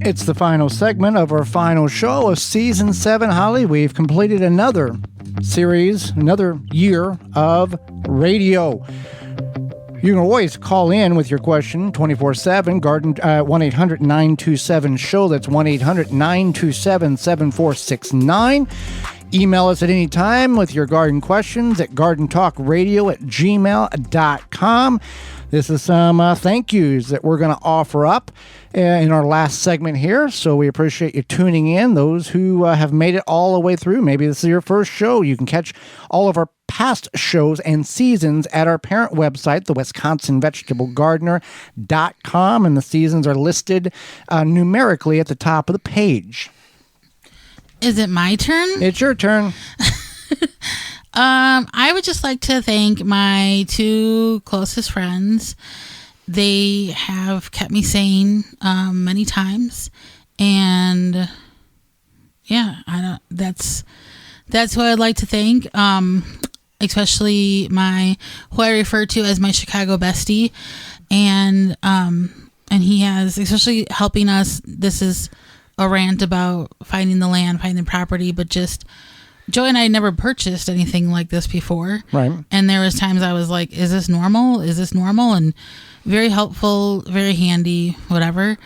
It's the final segment of our final show of Season 7, Holly. We've completed another series, another year of radio. You can always call in with your question 24/7, Garden 1-800-927-SHOW. That's 1-800-927-7469. Email us at any time with your garden questions at gardentalkradio@gmail.com. This is some thank yous that we're going to offer up in our last segment here. So we appreciate you tuning in. Those who have made it all the way through, maybe this is your first show. You can catch all of our past shows and seasons at our parent website, the WisconsinVegetableGardener.com, and the seasons are listed numerically at the top of the page. Is it my turn? It's your turn. I would just like to thank my two closest friends. They have kept me sane many times, and yeah, that's who I'd like to thank. Especially who I refer to as my Chicago bestie, and he has, especially helping us. This is a rant about finding the land, finding the property, but just Joey and I never purchased anything like this before. Right. And there was times I was like, is this normal? Is this normal? And very helpful, very handy, whatever.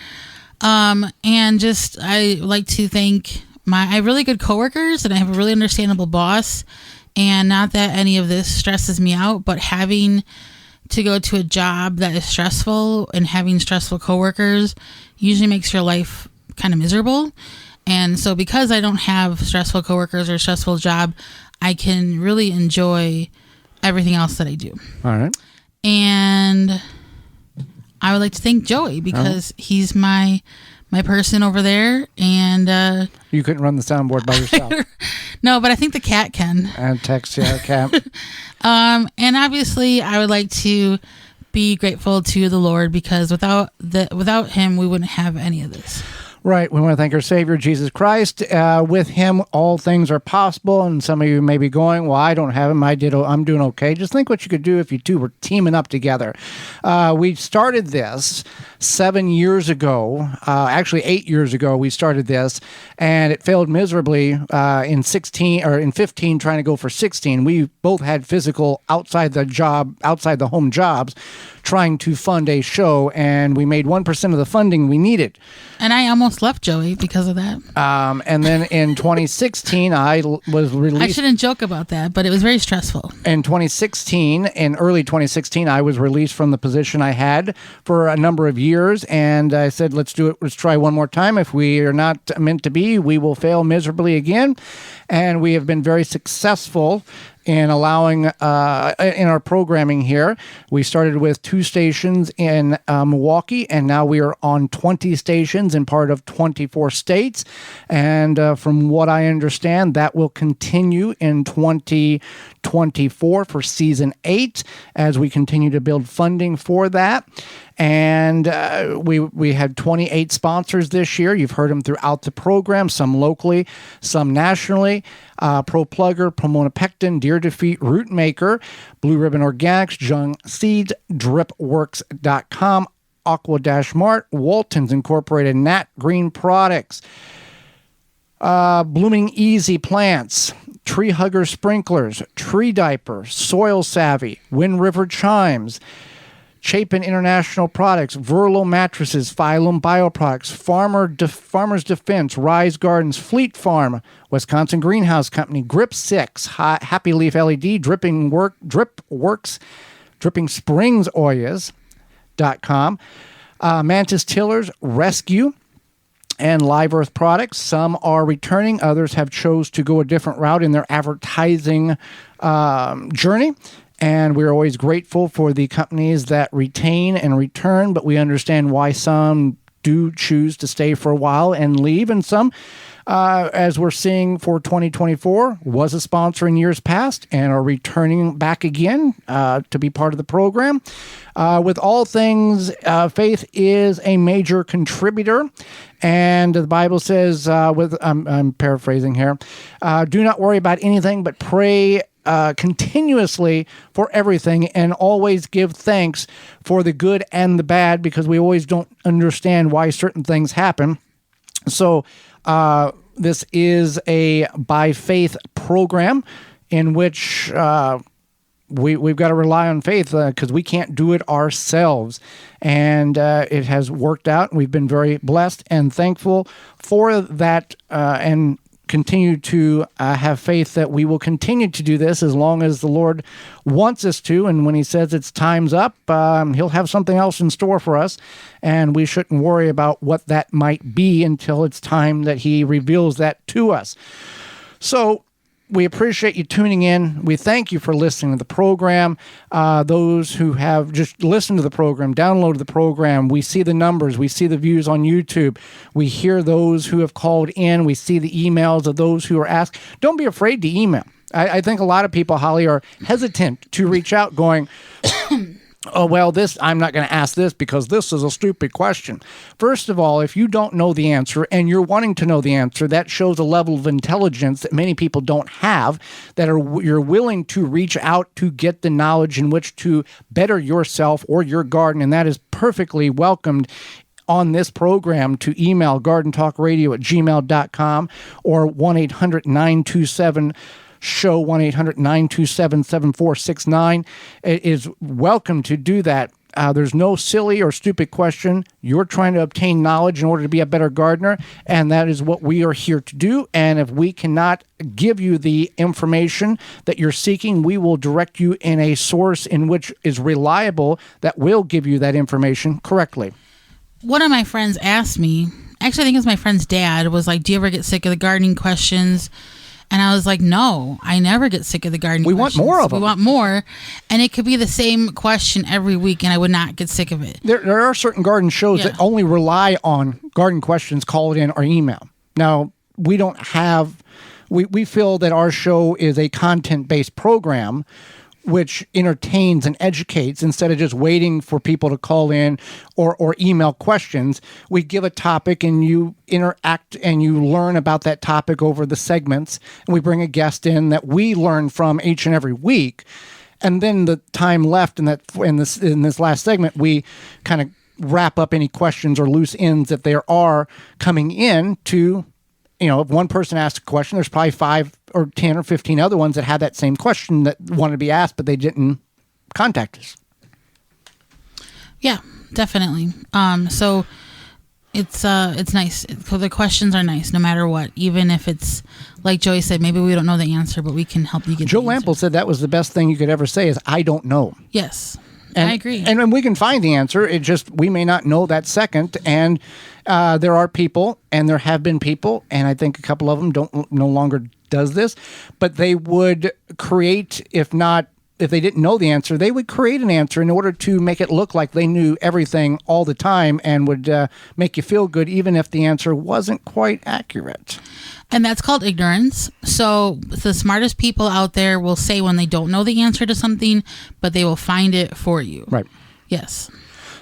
And just, I like to thank I have really good coworkers, and I have a really understandable boss. And not that any of this stresses me out, but having to go to a job that is stressful and having stressful coworkers usually makes your life kind of miserable. And so because I don't have stressful coworkers or a stressful job, I can really enjoy everything else that I do. All right. And I would like to thank Joey because he's my person over there. And you couldn't run the soundboard by yourself. No, but I think the cat can. And text your cat. And obviously I would like to be grateful to the Lord because without him, we wouldn't have any of this. Right. We want to thank our Savior, Jesus Christ. With him, all things are possible. And some of you may be going, well, I don't have him. I'm doing okay. Just think what you could do if you two were teaming up together. We started this 7 years ago. Actually, 8 years ago, we started this. And it failed miserably in 15, trying to go for 16. We both had physical outside the home jobs, trying to fund a show. And we made 1% of the funding we needed. And I almost left Joey because of that. And then in 2016, I was released. I shouldn't joke about that, but it was very stressful. In early 2016, I was released from the position I had for a number of years. And I said, let's do it. Let's try one more time. If we are not meant to be, we will fail miserably again. And we have been very successful in allowing in our programming here. We started with 2 stations in Milwaukee, and now we are on 20 stations in part of 24 states. And from what I understand, that will continue in 2024 for season 8 as we continue to build funding for that. And we had 28 sponsors this year. You've heard them throughout the program, some locally, some nationally. Pro Plugger, Pomona Pectin, Deer Defeat, Root Maker, Blue Ribbon Organics, Jung Seeds, DripWorks.com, Aqua-Mart, Walton's Incorporated, Nat Green Products, Blooming Easy Plants, Tree Hugger Sprinklers, Tree Diaper, Soil Savvy, Wind River Chimes, Chapin International Products, Verlo Mattresses, Phylum Bioproducts, Farmer's Defense, Rise Gardens, Fleet Farm, Wisconsin Greenhouse Company, Grip 6, Happy Leaf LED, DripWorks, Dripping Springs Oyas.com, Mantis Tillers, Rescue, and Live Earth Products. Some are returning. Others have chose to go a different route in their advertising journey. And we're always grateful for the companies that retain and return, but we understand why some do choose to stay for a while and leave, and some, as we're seeing for 2024, was a sponsor in years past and are returning back again to be part of the program. With all things, faith is a major contributor. And the Bible says, I'm paraphrasing here, do not worry about anything, but pray continuously for everything, and always give thanks for the good and the bad, because we always don't understand why certain things happen. So this is a by faith program in which we've got to rely on faith because we can't do it ourselves. And it has worked out. We've been very blessed and thankful for that, and continue to have faith that we will continue to do this as long as the Lord wants us to. And when he says it's time's up, he'll have something else in store for us. And we shouldn't worry about what that might be until it's time that he reveals that to us. So we appreciate you tuning in. We thank you for listening to the program. Those who have just listened to the program, downloaded the program, we see the numbers, we see the views on YouTube, we hear those who have called in, we see the emails of those who are asked. Don't be afraid to email. I think a lot of people, Holly, are hesitant to reach out going, oh, well, I'm not going to ask this because this is a stupid question. First of all, if you don't know the answer and you're wanting to know the answer, that shows a level of intelligence that many people don't have, that you're willing to reach out to get the knowledge in which to better yourself or your garden, and that is perfectly welcomed on this program to email gardentalkradio@gmail.com or 1-800-927 show 1-800-927-7469. It is welcome to do that. There's no silly or stupid question. You're trying to obtain knowledge in order to be a better gardener, and that is what we are here to do. And if we cannot give you the information that you're seeking, we will direct you in a source in which is reliable that will give you that information correctly. One of my friends asked me, actually I think it was my friend's dad, was like, do you ever get sick of the gardening questions? And I was like, no, I never get sick of the gardening questions. We want more of them. We want more. And it could be the same question every week, and I would not get sick of it. There are certain garden shows that only rely on garden questions called in or email. Now, we don't have... We feel that our show is a content-based program which entertains and educates instead of just waiting for people to call in or email questions. We give a topic and you interact and you learn about that topic over the segments. And we bring a guest in that we learn from each and every week. And then the time left in this last segment, we kind of wrap up any questions or loose ends that there are coming in to... if one person asks a question, there's probably 5 or 10 or 15 other ones that had that same question that wanted to be asked, but they didn't contact us. Yeah, definitely. So it's nice. So the questions are nice no matter what, even if it's like Joey said, maybe we don't know the answer, but we can help you get Joe the answer. Lampel said that was the best thing you could ever say is, I don't know. Yes. And, I agree. And when we can find the answer, it just, we may not know that second. And there are people, and there have been people, and I think a couple of them no longer does this, but they would create, if they didn't know the answer, they would create an answer in order to make it look like they knew everything all the time and would make you feel good, even if the answer wasn't quite accurate. And that's called ignorance. So the smartest people out there will say when they don't know the answer to something, but they will find it for you. Right. Yes.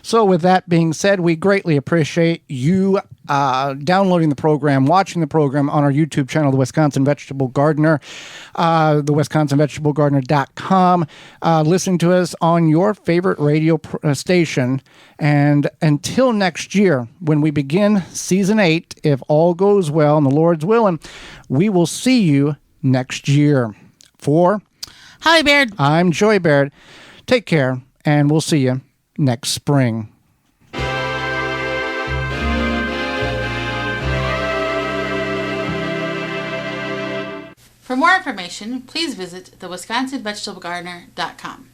So with that being said, we greatly appreciate you downloading the program, watching the program on our YouTube channel, The Wisconsin Vegetable Gardener, the WisconsinVegetableGardener.com, listening to us on your favorite radio station. And until next year, when we begin Season 8, if all goes well and the Lord's willing, we will see you next year. For Holly Baird, I'm Joey Baird. Take care, and we'll see you next spring. for more information, please visit theWisconsinVegetableGardener.com.